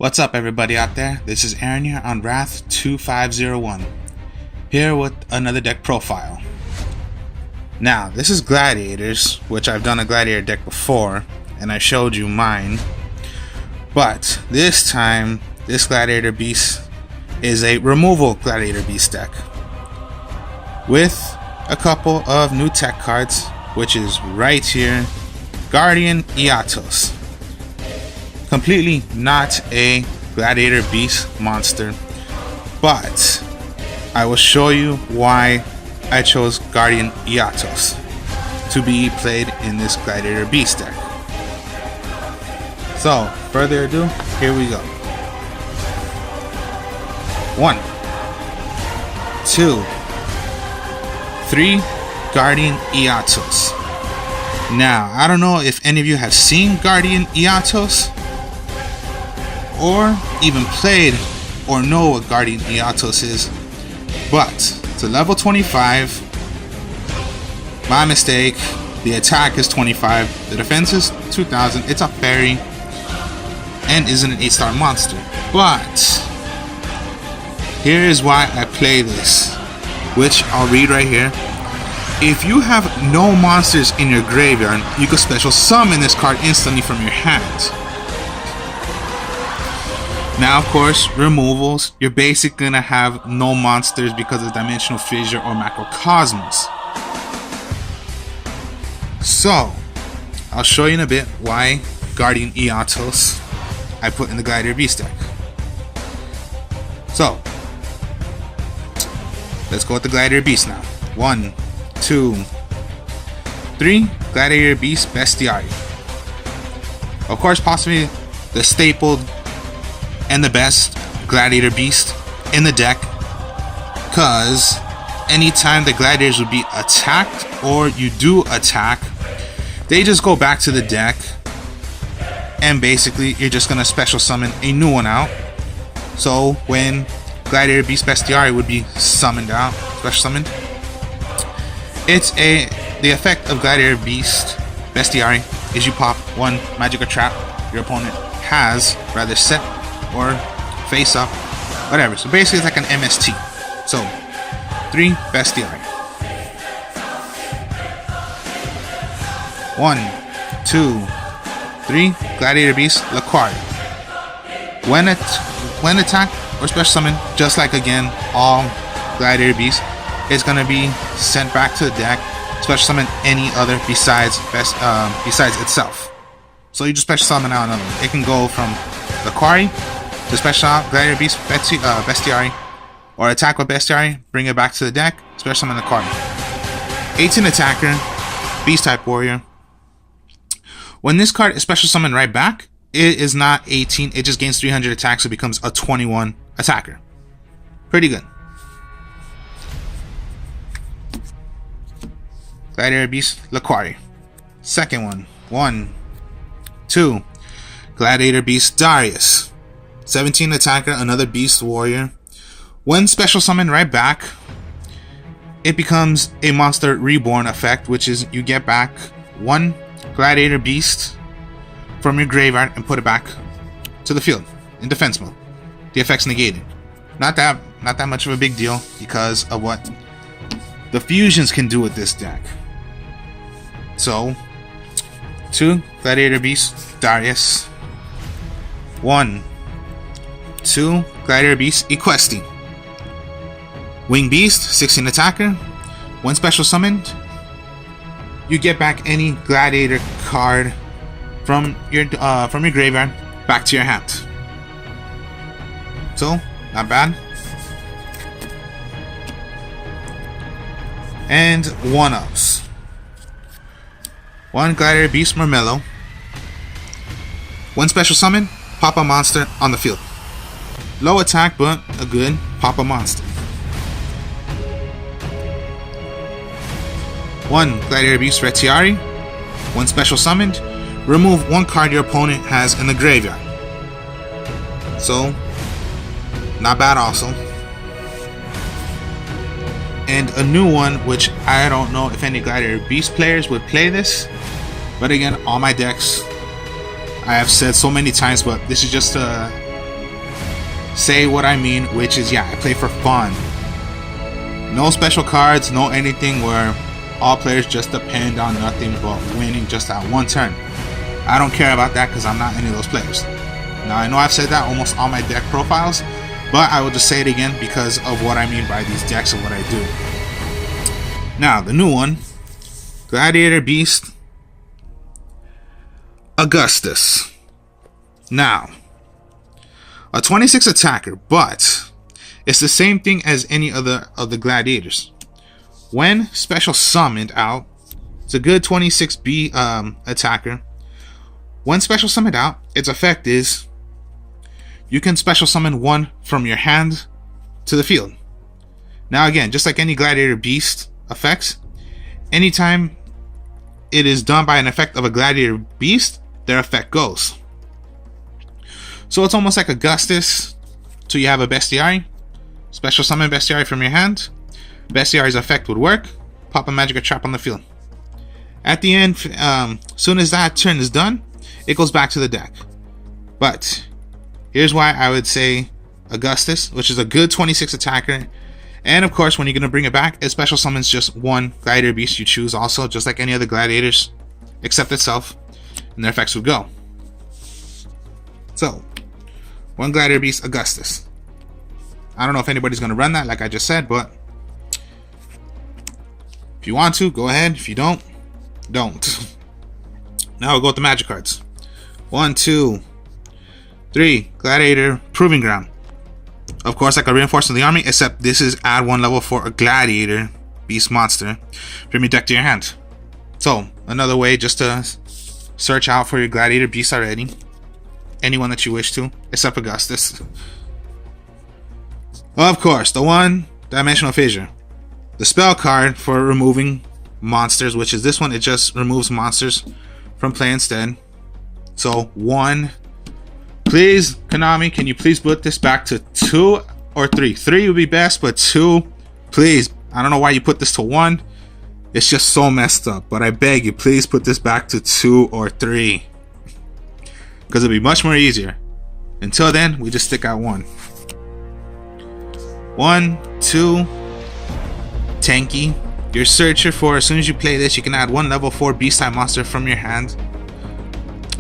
What's up, everybody out there? This is Aaron here on Wrath 2501, here with another deck profile. Now, this is Gladiators, which I've done a Gladiator deck before, and I showed you mine. But this time, this Gladiator Beast is a removal Gladiator Beast deck with a couple of new tech cards, which is right here, Guardian Eatos. Completely not a Gladiator Beast monster, but I will show you why I chose Guardian Eatos to be played in this Gladiator Beast deck. So, further ado, here we go. 1, 2, 3 Guardian Eatos. Now, I don't know if any of you have seen Guardian Eatos, or even played or know what Guardian Eatos is, but to level 25, my mistake, the attack is 25, the defense is 2000, it's a fairy, and isn't an 8-star monster. But here is why I play this, which I'll read right here. If you have no monsters in your graveyard, you can special summon this card instantly from your hand. Now, of course, removals, you're basically going to have no monsters because of Dimensional Fissure or Macrocosmos. So, I'll show you in a bit why Guardian Eatos I put in the Gladiator Beast deck. So, let's go with the Gladiator Beast now. 1, 2, 3 Gladiator Beast Bestiary. Of course, possibly the stapled and the best Gladiator Beast in the deck, because anytime the Gladiators would be attacked or you do attack, they just go back to the deck and basically you're just gonna special summon a new one out. So when Gladiator Beast Bestiary would be summoned out, special summoned, the effect of Gladiator Beast Bestiary is you pop one magic or trap your opponent has rather set or face up, whatever. So basically it's like an MST. So 3 Bestiary. 1, 2, 3 Gladiator Beast Laquari. When attacked or special summon, just like again all Gladiator Beasts, it's gonna be sent back to the deck. Special summon any other besides itself. So you just special summon out another one. It can go from Laquari to special out Gladiator Beast Bestiary, or attack with Bestiary, bring it back to the deck, special summon the card. 18 attacker, Beast type warrior. When this card is special summoned right back, it is not 18, it just gains 300 attack, so it becomes a 21 attacker. Pretty good. Gladiator Beast Laquari. Second one. 1, 2 Gladiator Beast Darius. 17 attacker, another beast warrior. When special summoned right back, it becomes a monster reborn effect, which is you get back 1 Gladiator Beast from your graveyard and put it back to the field in defense mode. The effect's negated. Not that much of a big deal because of what the fusions can do with this deck. So 2 Gladiator Beast Darius. 1, 2 Gladiator Beast Equesti. Wing Beast, 16 attacker. When special summoned, you get back any Gladiator card from your graveyard back to your hand. So, not bad. And 1-ups. 1 Gladiator Beast Marmello. When special summon, pop a monster on the field. Low attack, but a good pop a monster. 1 Gladiator Beast Retiari. When special summoned, remove 1 card your opponent has in the graveyard. So, not bad also. And a new one, which I don't know if any Gladiator Beast players would play this, but again, all my decks I have said so many times, but this is just to say what I mean, which is, yeah, I play for fun. No special cards, no anything where all players just depend on nothing but winning just that one turn. I don't care about that because I'm not any of those players. Now, I know I've said that almost all my deck profiles, but I will just say it again because of what I mean by these decks and what I do. Now, the new one, Gladiator Beast Augustus. Now, a 26 attacker, but it's the same thing as any other of the gladiators. When special summoned out, it's a good 26B attacker. When special summoned out, its effect is you can special summon one from your hand to the field. Now again, just like any gladiator beast effects, anytime it is done by an effect of a gladiator beast, their effect goes. So it's almost like Augustus. So you have a bestiary, special summon bestiary from your hand. Bestiary's effect would work. Pop a magic or trap on the field. At the end, soon as that turn is done, it goes back to the deck. But here's why I would say Augustus, which is a good 26 attacker. And of course, when you're going to bring it back, it special summons just one gladiator beast you choose also, just like any other gladiators, except itself, and their effects would go. So, one gladiator beast, Augustus. I don't know if anybody's going to run that, like I just said, but if you want to, go ahead. If you don't, don't. Now we'll go with the magic cards. 1, 2, 3. Gladiator Proving Ground. Of course, like a reinforcement of the army, except this is add 1 level for a gladiator beast monster from your deck to your hand. So, another way just to search out for your gladiator beast already. Anyone that you wish to, except Augustus. Of course, the one-dimensional fissure. The spell card for removing monsters, which is this one, it just removes monsters from play instead. So 1. Please, Konami, can you please put this back to 2 or 3? 3 would be best, but 2, please. I don't know why you put this to 1. It's just so messed up. But I beg you, please put this back to 2 or 3. Because it'll be much more easier. Until then, we just stick at 1. 1, 2. Tanky. Your searcher for, as soon as you play this, you can add 1 level 4 beast type monster from your hand.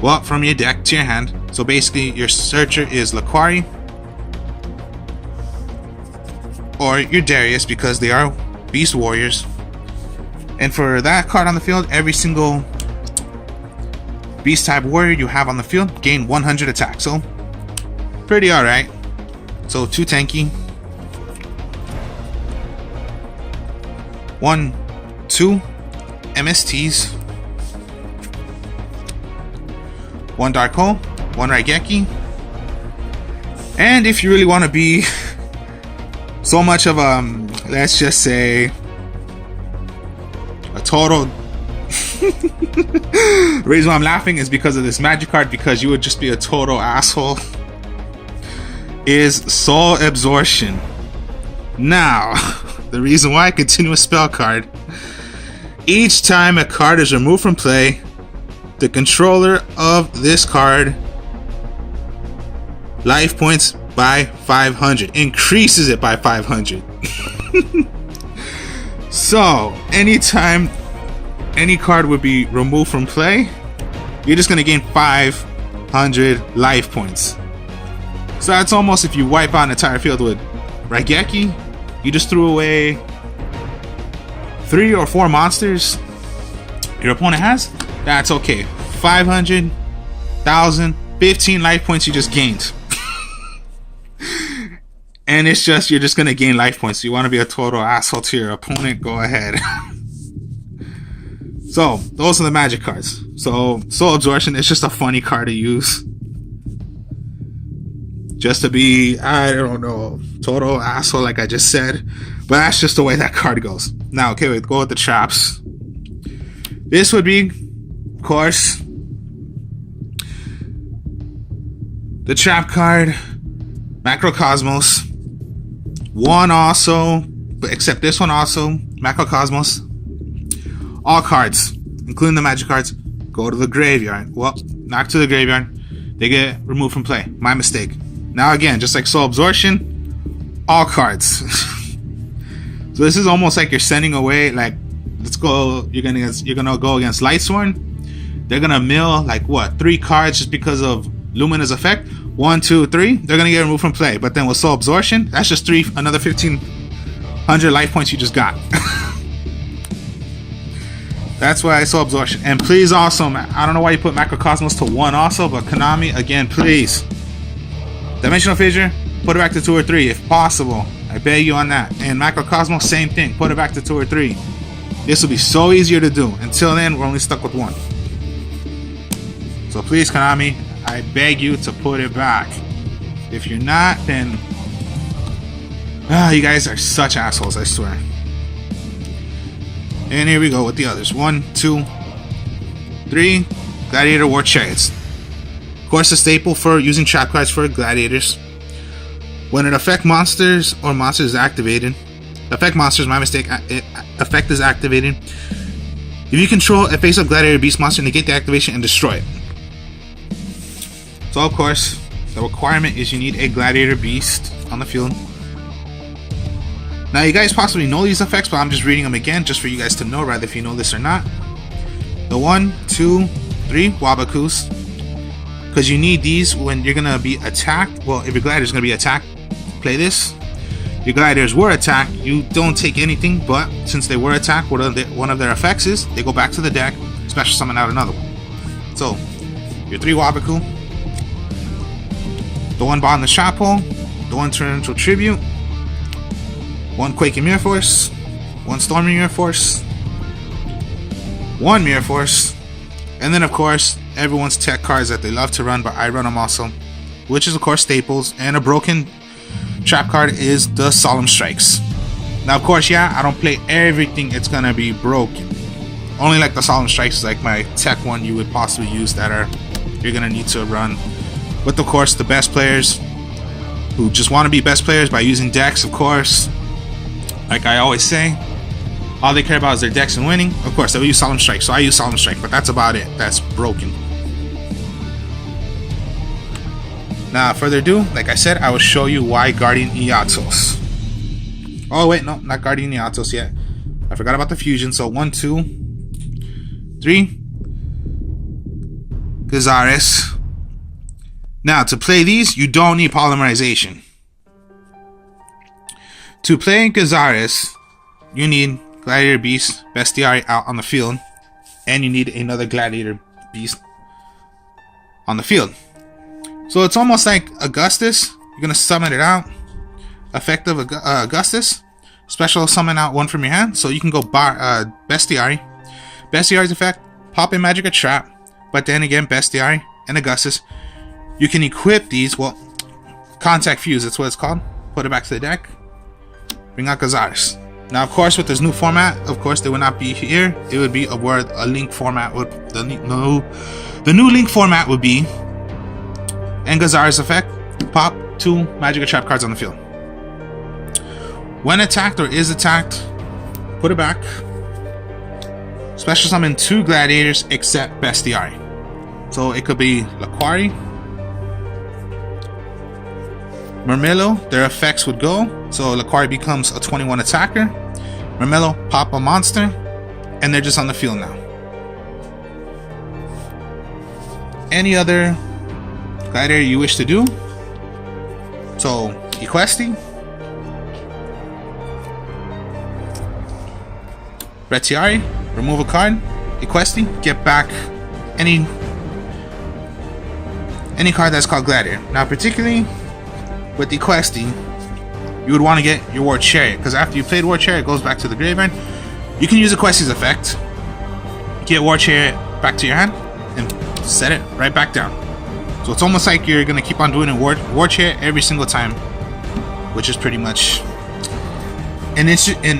Well, from your deck to your hand. So basically, your searcher is Laquari or your Darius, because they are beast warriors. And for that card on the field, every single beast type warrior you have on the field gain 100 attack. So pretty alright. So 2 tanky. 1, 2 MSTs. 1 Dark Hole, 1 Raigeki. And if you really want to be so much of a, let's just say, a total the reason why I'm laughing is because of this magic card, because you would just be a total asshole, is Soul Absorption. Now, the reason why, continuous spell card. Each time a card is removed from play, the controller of this card life points by 500, increases it by 500. So anytime any card would be removed from play, you're just gonna gain 500 life points. So that's almost, if you wipe out an entire field with Raigeki, you just threw away 3 or 4 monsters your opponent has. That's okay. 500,000, 15 life points you just gained. And it's just, you're just gonna gain life points. So you want to be a total asshole to your opponent, go ahead. So those are the magic cards. So Soul Absorption is just a funny card to use, just to be, I don't know, total asshole like I just said. But that's just the way that card goes. Now, okay, we go with the traps. This would be, of course, the trap card, Macrocosmos. 1 also, except this one also, Macrocosmos. All cards, including the magic cards, go to the graveyard. Well, not to the graveyard. They get removed from play. My mistake. Now again, just like Soul Absorption, all cards. So this is almost like you're sending away, like, let's go, you're gonna go against Lightsworn. They're gonna mill like what, 3 cards just because of Lumina's effect. 1, 2, 3, they're gonna get removed from play. But then with Soul Absorption, that's just another 1,500 life points you just got. That's why I Soul Absorption. And please also, I don't know why you put Macrocosmos to 1 also, but Konami, again, please, Dimensional Fissure, put it back to 2 or 3 if possible. I beg you on that. And Macrocosmos, same thing, put it back to 2 or 3. This will be so easier to do. Until then, we're only stuck with 1. So please, Konami, I beg you to put it back. If you're not, then you guys are such assholes, I swear. And here we go with the others. 1, 2, 3. Gladiator War Chariots. Of course, a staple for using trap cards for gladiators. When an effect monsters or monster is activated, effect monsters, my mistake, effect is activated. If you control a face-up gladiator beast monster, negate the activation and destroy it. So of course, the requirement is you need a gladiator beast on the field. Now you guys possibly know these effects, but I'm just reading them again just for you guys to know, rather if you know this or not. The 1, 2, 3 Wabakus, because you need these when you're gonna be attacked. Well, if your gladiator is gonna be attacked, play this. Your gladiators were attacked, you don't take anything, but since they were attacked, one of their effects is they go back to the deck, special summon out another one. So your 3 Wabaku, the 1 Bond the Shot Pole, the 1 Torrential Tribute, 1 Quaking Mirror Force, 1 Storming Mirror Force, 1 Mirror Force, and then of course everyone's tech cards that they love to run, but I run them also, which is of course staples. And a broken trap card is the Solemn Strikes. Now of course, yeah, I don't play everything, it's gonna be broken. Only like the Solemn Strikes is like my tech one you would possibly use that you're gonna need to run. But of course, the best players who just want to be best players by using decks, of course, like I always say, all they care about is their decks and winning. Of course, they'll use Solemn Strike, so I use Solemn Strike, but that's about it. That's broken. Now, further ado, like I said, I will show you why Guardian Eatos. Oh wait, no, not Guardian Eatos yet. I forgot about the fusion. So 1, 2, 3 Gazaris. Now, to play these, you don't need polymerization. To play Gazaris, you need Gladiator Beast, Bestiary out on the field, and you need another Gladiator Beast on the field. So it's almost like Augustus. You're gonna summon it out. Effective Augustus. Special summon out 1 from your hand. So you can go Bestiary. Bestiary's effect, pop in Magic a Trap. But then again, Bestiary and Augustus, you can equip these. Well, Contact Fuse, that's what it's called. Put it back to the deck. Bring out Gazaris. Now, of course, with this new format, of course, they would not be here. It would be where a link format would. The new link format would be. And Gazaris effect, pop 2 Magic Trap cards on the field. When attacked or is attacked, put it back. Special summon 2 gladiators except Bestiary. So it could be Laquari, Murmillo, their effects would go. So Laquari becomes a 21 attacker. Murmillo, pop a monster, and they're just on the field now. Any other gladiator you wish to do. So, Equesti, Retiari, remove a card. Equesti, get back any card that's called Gladiator. Now, particularly with Equesti, you would want to get your War Chariot, because after you played War Chariot, it goes back to the graveyard. You can use Equesti's effect, get War Chariot back to your hand, and set it right back down. So it's almost like you're gonna keep on doing a War Chariot every single time, which is pretty much an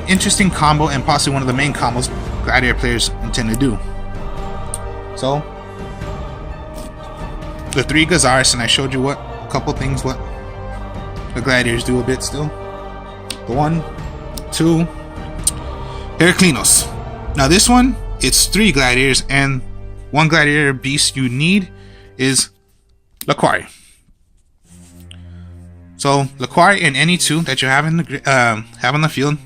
interesting combo, and possibly one of the main combos Gladiator players intend to do. So the 3 Gazaris, and I showed you a couple things what the Gladiators do a bit still. The 1, 2 Heraclinos. Now this one, it's 3 Gladiators, and 1 Gladiator beast you need is Laquari. So Laquari and any two that you have in the have on the field,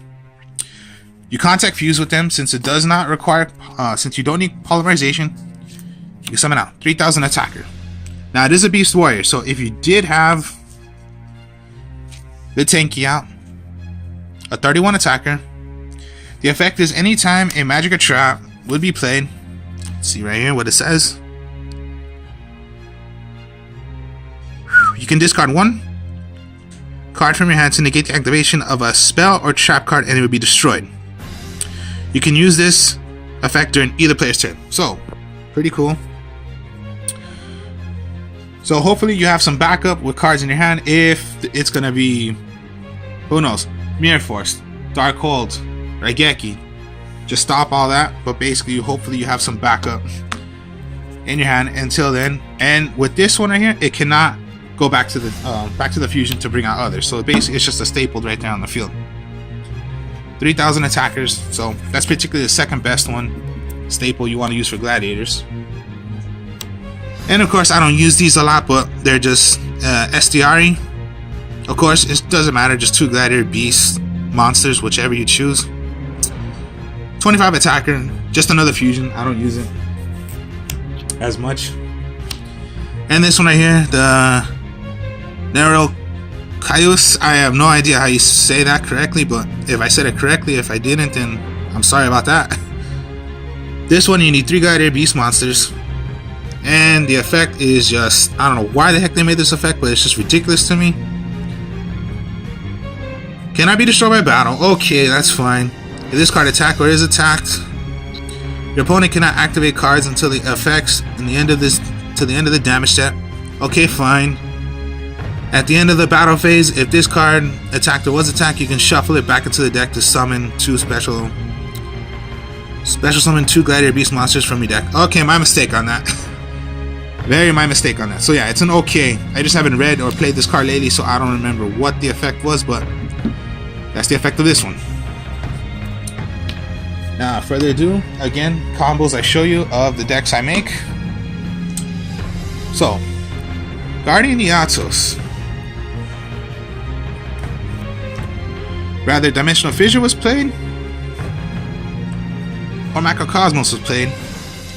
you contact fuse with them. Since it does not require, since you don't need polymerization, you can summon out 3000 attacker. Now it is a beast warrior, so if you did have the tanky out, a 31 attacker, the effect is anytime a magic or trap would be played. Let's see right here what it says. You can discard one card from your hand to negate the activation of a spell or trap card and it would be destroyed. You can use this effect during either player's turn. So, pretty cool. So hopefully you have some backup with cards in your hand if it's going to be, who knows, Mirror Force, Dark Hold, Raigeki. Just stop all that, but basically hopefully you have some backup in your hand until then. And with this one right here, it cannot go back to the fusion to bring out others. So basically it's just a staple right there on the field. 3000 attackers, so that's particularly the second best one staple you want to use for gladiators. And of course I don't use these a lot, but they're just SDRE. Of course it doesn't matter, just 2 gladiator beasts, monsters, whichever you choose. 25 attacker, just another fusion. I don't use it as much. And this one right here, the Nero Caius, I have no idea how you say that correctly, but if I said it correctly, if I didn't, then I'm sorry about that. This one you need 3 gladiator beast monsters, and the effect is just, I don't know why the heck they made this effect, but it's just ridiculous to me. Cannot be destroyed by battle. Okay, that's fine. If this card attack or is attacked, your opponent cannot activate cards until the effects in the end of this to the end of the damage step. Okay, fine. At the end of the battle phase, if this card attacked or was attacked, you can shuffle it back into the deck to summon 2 special summon 2 gladiator beast monsters from your deck. Okay, my mistake on that. Very my mistake on that. So yeah, it's an okay. I just haven't read or played this card lately, so I don't remember what the effect was, but that's the effect of this one. Now, further ado, again, combos I show you of the decks I make. So, Guardian Iatos. Rather, Dimensional Fissure was played, or Macrocosmos was played.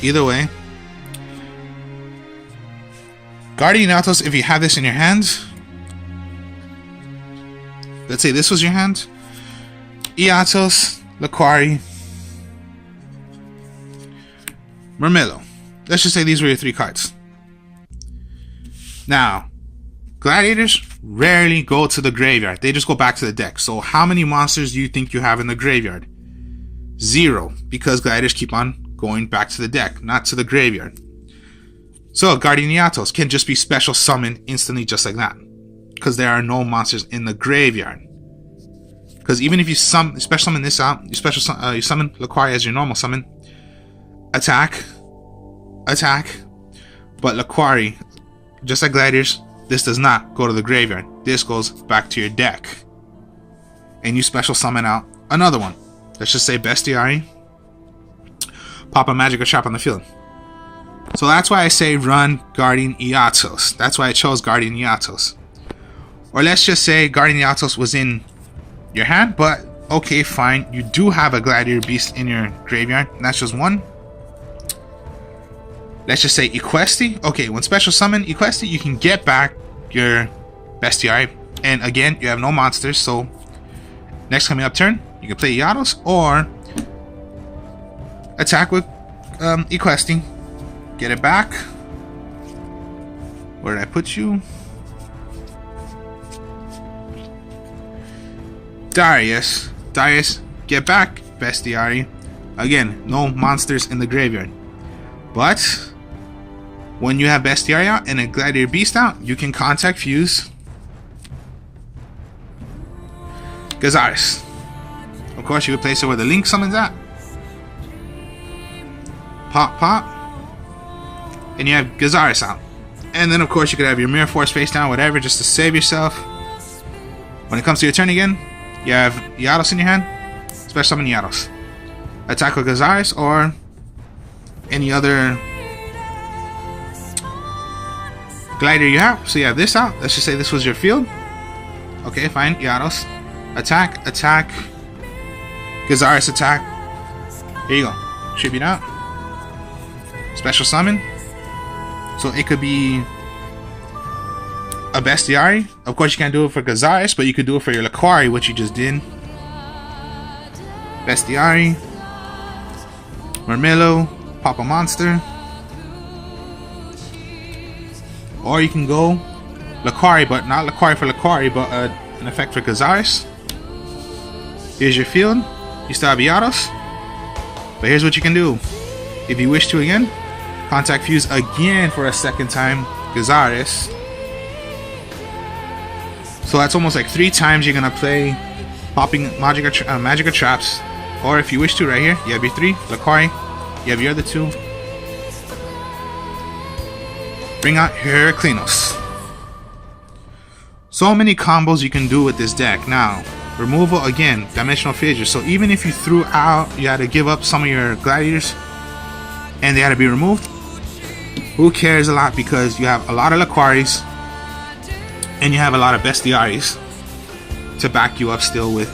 Either way. Guardian Iatos, if you have this in your hand, let's say this was your hand, Iatos, Laquari, Murmillo. Let's just say these were your 3 cards. Now, gladiators rarely go to the graveyard. They just go back to the deck. So how many monsters do you think you have in the graveyard? 0, because gladiators keep on going back to the deck, not to the graveyard. So Guardian Iatos can just be special summoned instantly just like that, because there are no monsters in the graveyard. Because even if you special summon this out, you summon Laquari as your normal summon, attack, but Laquari, just like gladiators, this does not go to the graveyard. This goes back to your deck, and you special summon out another one. Let's just say Bestiari, pop a magic or trap on the field. So that's why I say run Guardian Iatos. That's why I chose Guardian Iatos. Or let's just say Guardian Iatos was in your hand, but okay, fine, you do have a gladiator beast in your graveyard, and that's just one. Let's just say Equesti. Okay, when special summon Equesti, you can get back your Bestiari, and again, you have no monsters, so next coming up turn, you can play Iatos or attack with Equesti, get it back. Where did I put you? Darius, get back Bestiari. Again, no monsters in the graveyard. But when you have Bestiari out and a Gladiator Beast out, you can contact fuse Gazaris. Of course, you would place it where the Link summons at. Pop. And you have Gazaris out. And then, of course, you could have your Mirror Force face down, whatever, just to save yourself. When it comes to your turn again, you have Iatos in your hand. Special summon Iatos. Attack with Gazaris or any other Gladiator you have. So you have this out. Let's just say this was your field. Okay, fine. Iaros. Attack, attack. Gazaris attack. There you go. Tribute out. Special summon. So it could be a Bestiari. Of course, you can't do it for Gazaris, but you could do it for your Laquari, which you just did. Bestiari. Murmillo. Pop a monster. Or you can go Laquari, but not Laquari for Laquari, but an effect for Gazaris. Here's your field. You still have Iaros. But here's what you can do. If you wish to again, contact Fuse again for a second time, Gazaris. So that's almost like 3 times you're gonna play popping Magica traps. Or if you wish to, right here, you have your 3, Laquari, you have your other 2. Bring out Heraclinos. So many combos you can do with this deck. Now, removal again, Dimensional Fissure. So even if you threw out, you had to give up some of your Gladiators and they had to be removed, who cares a lot, because you have a lot of Laquaris and you have a lot of Bestiaries to back you up still with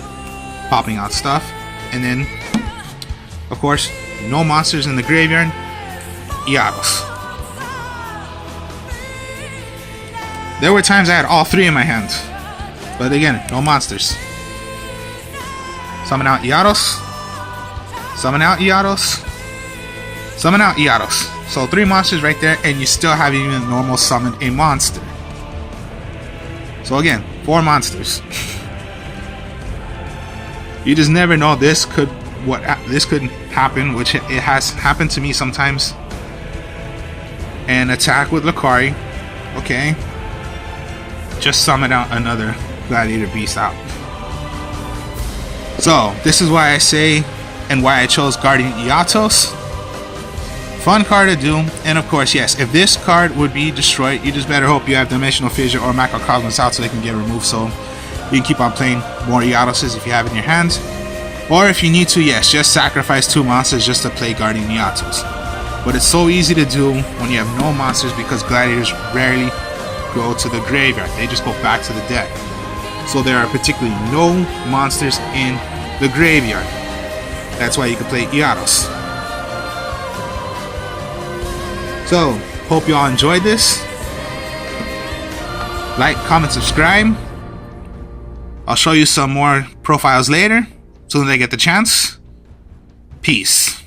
popping out stuff. And then, of course, no monsters in the graveyard. Iaros. There were times I had all 3 in my hand, but again, no monsters. Summon out Iaros. Summon out Iaros. Summon out Iaros. So 3 monsters right there, and you still haven't even normal summoned a monster. So again, 4 monsters. You just never know. This could happen, which it has happened to me sometimes. And attack with Laquari. Okay. Just summon out another Gladiator beast out. So this is why I say, and why I chose Guardian Iatos. Fun card to do, and of course, yes, if this card would be destroyed, you just better hope you have Dimensional Fissure or Macrocosmos out so they can get removed, so you can keep on playing more Iatoses if you have it in your hands. Or if you need to, yes, just sacrifice 2 monsters just to play Guardian Iatos. But it's so easy to do when you have no monsters, because Gladiators rarely go to the graveyard. They just go back to the deck. So there are particularly no monsters in the graveyard. That's why you can play Iatos. So, hope you all enjoyed this. Like, comment, subscribe. I'll show you some more profiles later, soon as I get the chance. Peace.